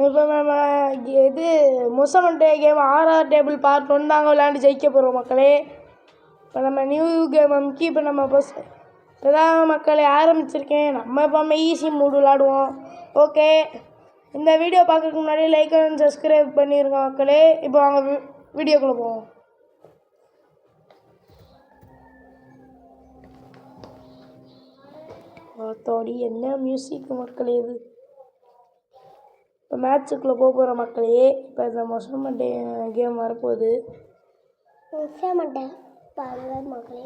இப்போ நம்ம இது முசமண்டே கேம் ஆர்ஆர் டேபிள் பார்ட் 1 தாங்க விளையாண்டு ஜெயிக்க போகிறோம் மக்களே. இப்போ நம்ம நியூ கேம் அமுக்கி இப்போ நம்ம இப்போதான் மக்களை ஆரம்பிச்சிருக்கேன். நம்ம இப்போ ஈஸி மூடு விளாடுவோம். ஓகே, இந்த வீடியோ பார்க்கறதுக்கு முன்னாடி லைக் அண்ட் சப்ஸ்கிரைப் பண்ணிடுங்க மக்களே. இப்போ வாங்க வீடியோக்குள்ளே போவோம். பார்த்தோடி என்ன மியூசிக் மக்களே இது. இப்போ மேட்சுக்குள்ளே போகிற மக்களே. இப்போ இந்த மொசமண்டே கேம் வரப்போகுது. மக்களே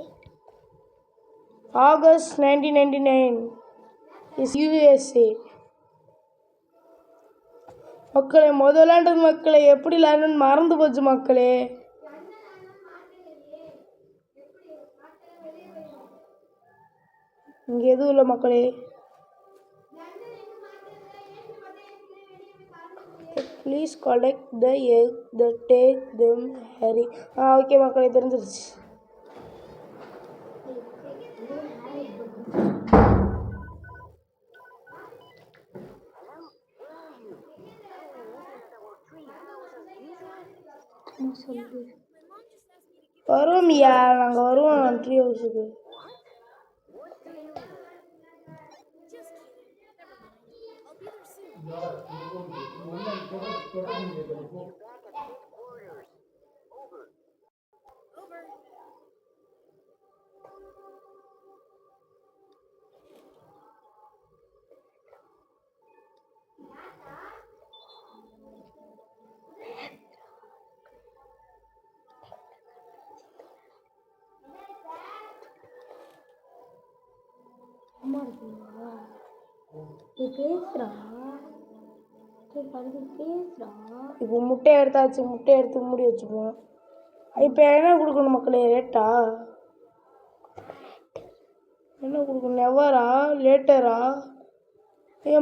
ஆகஸ்ட் 1999 இஸ் USA. மக்களே முதலாண்டு மக்களே எப்படி விளையாடணும்னு மறந்து போச்சு மக்களே. இங்கே எதுவும் இல்லை மக்களே. Please collect the egg the take them Hari. Okay மக்களே, தெரிஞ்சிருச்சு. வருவோம்யா, நாங்கள் வருவோம் ட்ரீ ஹவுஸுக்கு. இப்போ முட்டையை எடுத்தாச்சு. முட்டையை எடுத்து மூடி வச்சுப்போம். இப்போ என்ன கொடுக்கணும் மக்களே? ரேட்டா என்ன கொடுக்கணும்? நெவரா லேட்டரா?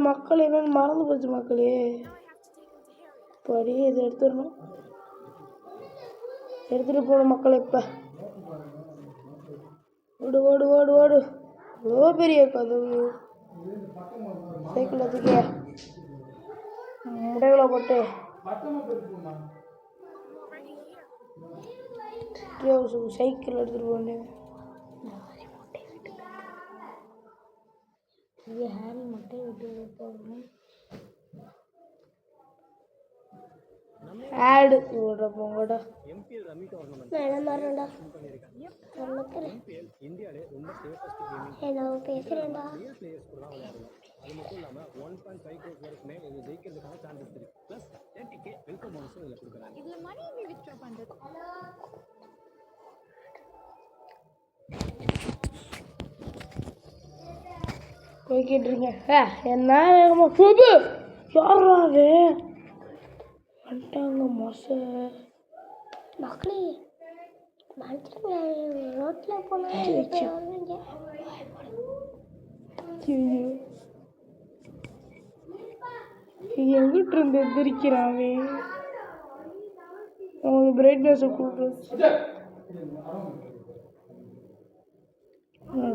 மக்கள் என்னன்னு மறந்து போச்சு மக்களே. படி இதை எடுத்துடணும். எடுத்துகிட்டு போகணும் மக்கள். இப்போ ஓடு ஓடு ஓடு ஓடு. அவ்வளோ பெரிய கதவு. சைக்கிள் வச்சுக்க முட்டைகளை போட்டு சைக்கிள் எடுத்துகிட்டு போகணும். ஹேரி முட்டை விட்டு ஆடு போங்கடா. பேசுறேன்டா. போய்கிட்டு இருக்கேன். என்ன யாராவே வந்துட்டாங்க மோச மக்களே. ரோட்டில் போனாங்க. எங்கிட்ட இருந்து எந்திரிக்கிறாவே. அவங்க பிரைட்னஸ் கூப்பிட்டு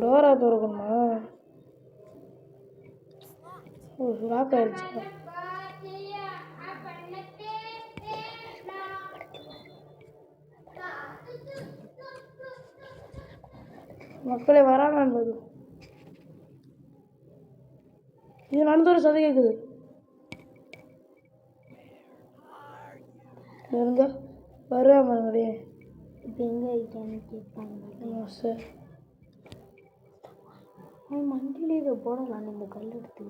டோரா திறக்கணுமா? லாக் ஆயிடுச்சு. மக்களே வரானது இது நடந்து ஒரு சதை கேட்குது. இருங்க வருவேன் பாருங்களே. இப்போ எங்கே ஆயிட்டான்னு கேட்பாங்க சார். அவன் மண்டியில் இதை போடலாம். இந்த கல் எடுத்து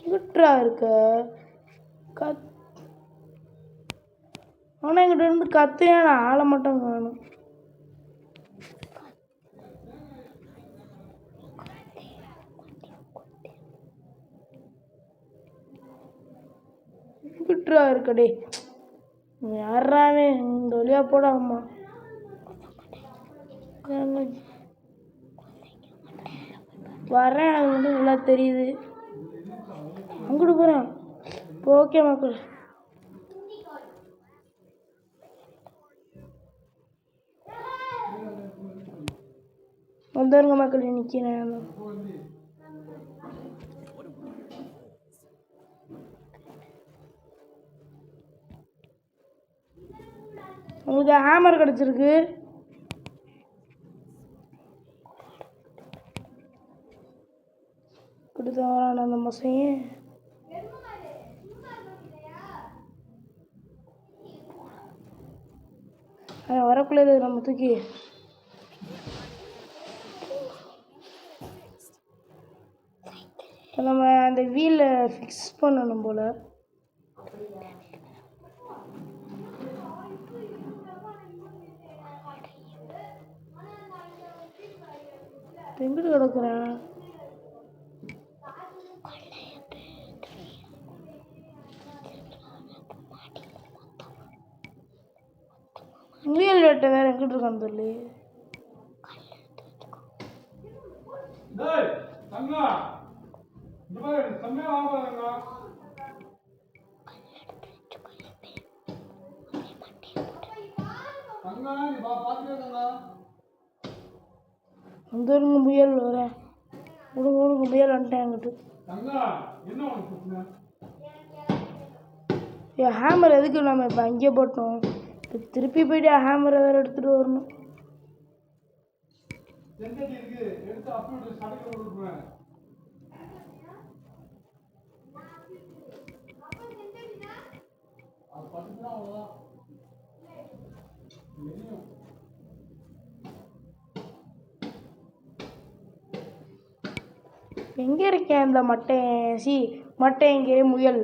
எங்கிட்டா இருக்க ஆனால் எங்கிட்ட இருந்து கத்தையான ஆளை மட்டும் காணும். எங்கிட்டா இருக்கடே யாராவே இந்த வழியாக போடாமா. வரேன், அது வந்து நல்லா தெரியுது. அங்கிட்டு போகிறேன். ஓகே மக்கள், இந்த மக்கள் நிற்கிறேன். உங்களுக்கு ஹேமர் கிடச்சிருக்கு. கொடுத்த வரான அந்த மசையே வரக்குள்ளே நம்ம தூக்கி நம்ம அந்த வீலை ஃபிக்ஸ் பண்ணணும் போல். எங்கிட்டு கிடக்குறேன்? முயல் வேட்டை வேற எங்கிட்டு இருக்கான்னு தெரியல. அந்த முயல் வர உனக்கு முயல் வந்துட்டேன் என்கிட்ட. ஹேமர் எதுக்கு நம்ம இப்போ அங்கேயே போட்டோம்? இப்போ திருப்பி போயிட்டு ஹேமரை வேறு எடுத்துகிட்டு வரணும். எங்கே இருக்கேன் இந்த மட்டை எங்கே? முயல்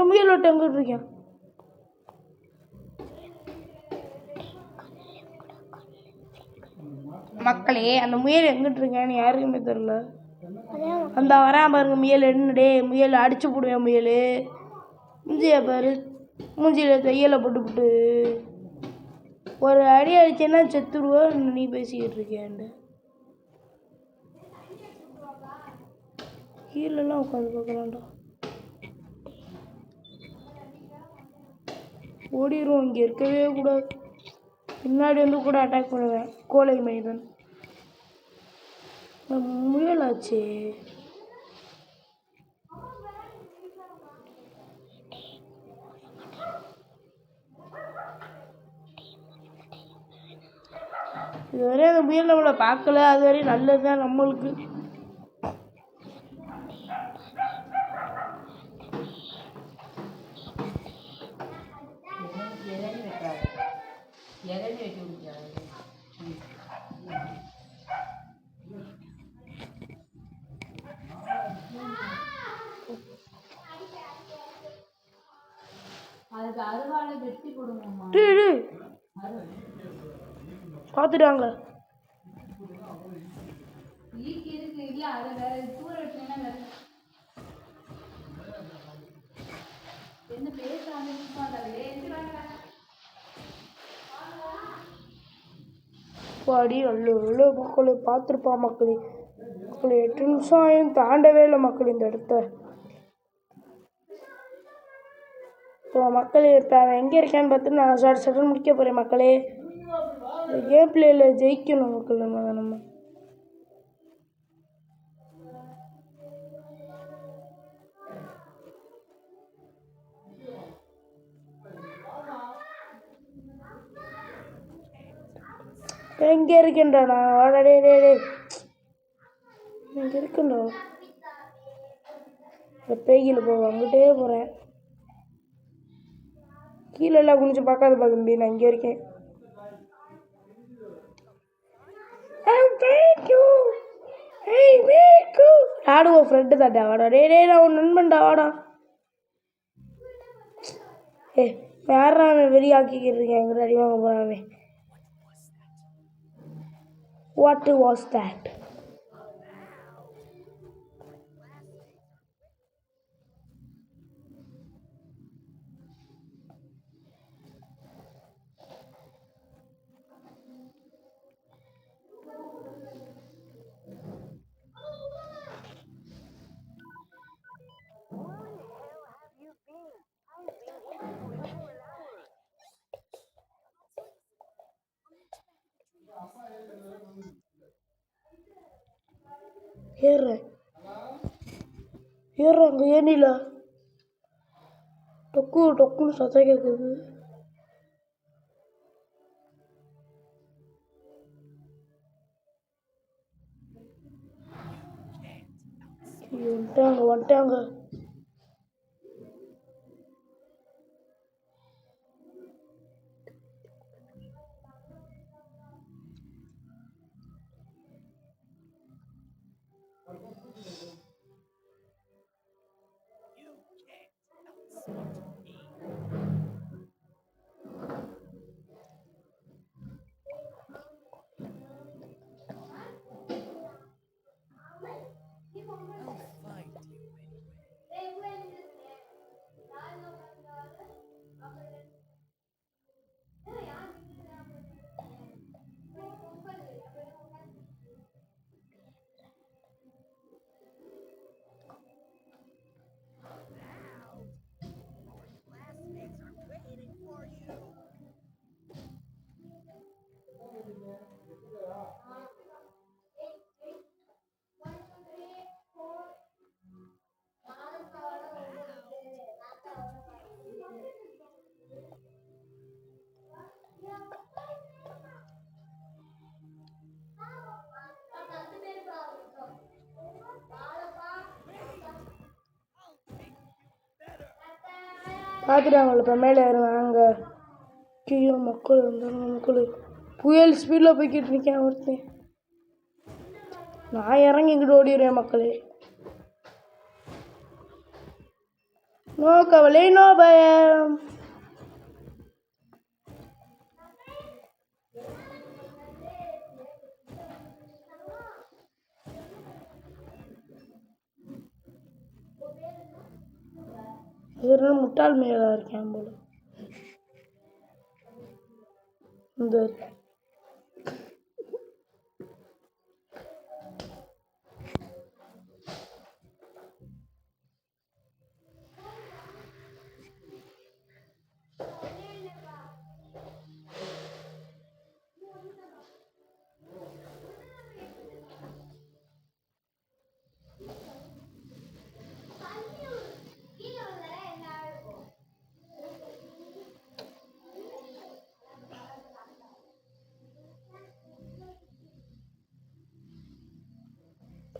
முயல் விட்டு எங்கிட்டு இருக்கேன்? மக்களே அந்த முயல் எங்கிட்டு இருக்கேன்னு யாருக்குமே தெரில. அந்த வரான் பாருங்க முயல். என்னடே முயல் அடிச்சு போடுவேன் முயல். மூஞ்சியை பாரு, மூஞ்சியில் தையலை போட்டுவிட்டு ஒரு அடி அடிச்சேன்னா செத்துருவோம். நீ பேசிக்கிட்டு இருக்கேன்ண்டு கீழெல்லாம் உட்காந்து பார்க்கலாம்டா. ஓடிடுவோம், இங்கே இருக்கவே கூடாது. பின்னாடி வந்து கூட அட்டாக் பண்ணுவேன். கோலை மனிதன் முயலாச்சு. இதுவரை அந்த முயல் நம்மளை பார்க்கல. அது வரையும் நல்லது தான் நம்மளுக்கு. பார்த்துட்டாங்க. பாடி நல்ல மக்களை பார்த்துருப்பா மக்களே. 8 நிமிஷம் ஆயும் தாண்டவே இல்லை மக்கள் இந்த இடத்த. இப்போ மக்களே இப்போ அவன் எங்கே இருக்கேன்னு பார்த்து நான் சடன் முடிக்க போகிறேன் மக்களே. இந்த கேம் பிளேயில் ஜெயிக்கணும் மக்கள். நம்ம எங்கே இருக்கேன்டா நான்? வாடா இங்கே இருக்குண்டா. இந்த பேய்கில் அங்கிட்டே போகிறேன். கீழெல்லாம் குனிச்சு பார்க்காத தம்பி, நான் இங்கே இருக்கேன். ஆடுவோம் ஃப்ரெண்டு தாண்டா. வாடா நான் உன் நண்பன்டா வாடா. யாரா அவன் வெறியாக்கிக்கிட்டு இருக்கேன். எங்கிட்ட அடி வாங்க போகிறான். What was that? ஏறுறேன் ஏறுறேன் அங்கே ஏனில டொக்குன்னு சத்தம் கேட்குது. வந்துட்டாங்க. பார்த்துட்டாங்கள இப்போ மேலே ஏறுவாங்க. ஐயோ மக்கள் வந்தாங்க. மக்கள் புயல் ஸ்பீடில் போய்கிட்டு இருக்கேன் ஒருத்தன். நான் இறங்கி இங்கிட்டு ஓடிடுறேன் மக்களே. நோ கவலை நோ பயம். ஒரு முட்டாள் மேலே இருக்கேன் போல. இந்த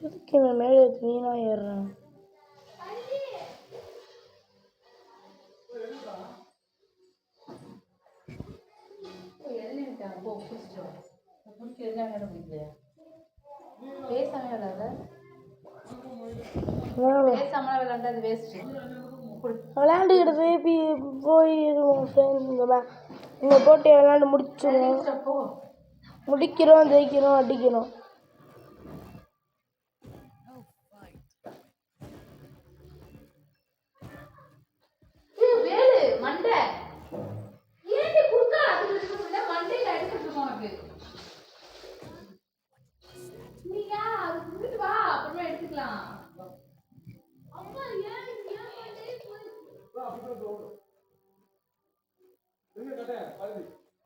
எதுக்கு நான் மேலே வீணாக ஏறுறேன்? விளையாண்டுக்கிட்டு போயிடுவோம் ஃப்ரெண்ட்ஸ். இங்கே போட்டு விளையாண்டு முடிக்கிறோம், ஜெயிக்கிறோம், அடிக்கிறோம்.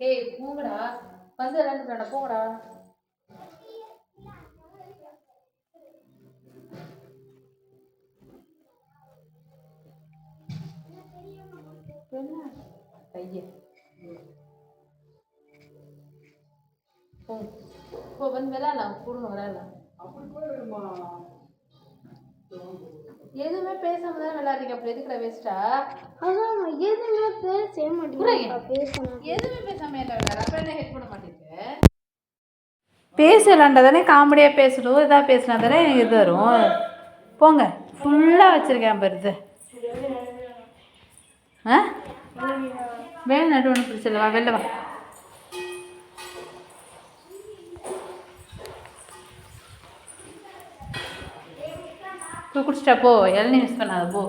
ஏய் போங்கடா, வந்து விளையாண்டுடா போங்கடா. கைய போ வந்து விளையாடலாம், கூடுங்க விளையாடலாம். எதுவுமே பேசாம தான் விளையாடுறீங்க, அப்புறம் எதுக்குடா வேஸ்டா? அதான் எதுவுமே பேச மாட்டேங்கிறேன். எதுவுமே பேசாம என்ன விளையாட, அப்புறம் என்ன ஹெல்ப் பண்ண மாட்டேங்குது? பேச விளாண்டா தானே காமெடியாக பேசணும், இதாக பேசினா தானே இது வரும். போங்க, ஃபுல்லாக வச்சுருக்கேன் பாரு. ஆ வேலை நட்டு ஒன்றும் பிரச்சனை, வா வெளில வா. போய் குடிச்சிட்டா போ, இளநீ யூஸ் பண்ணாத போ.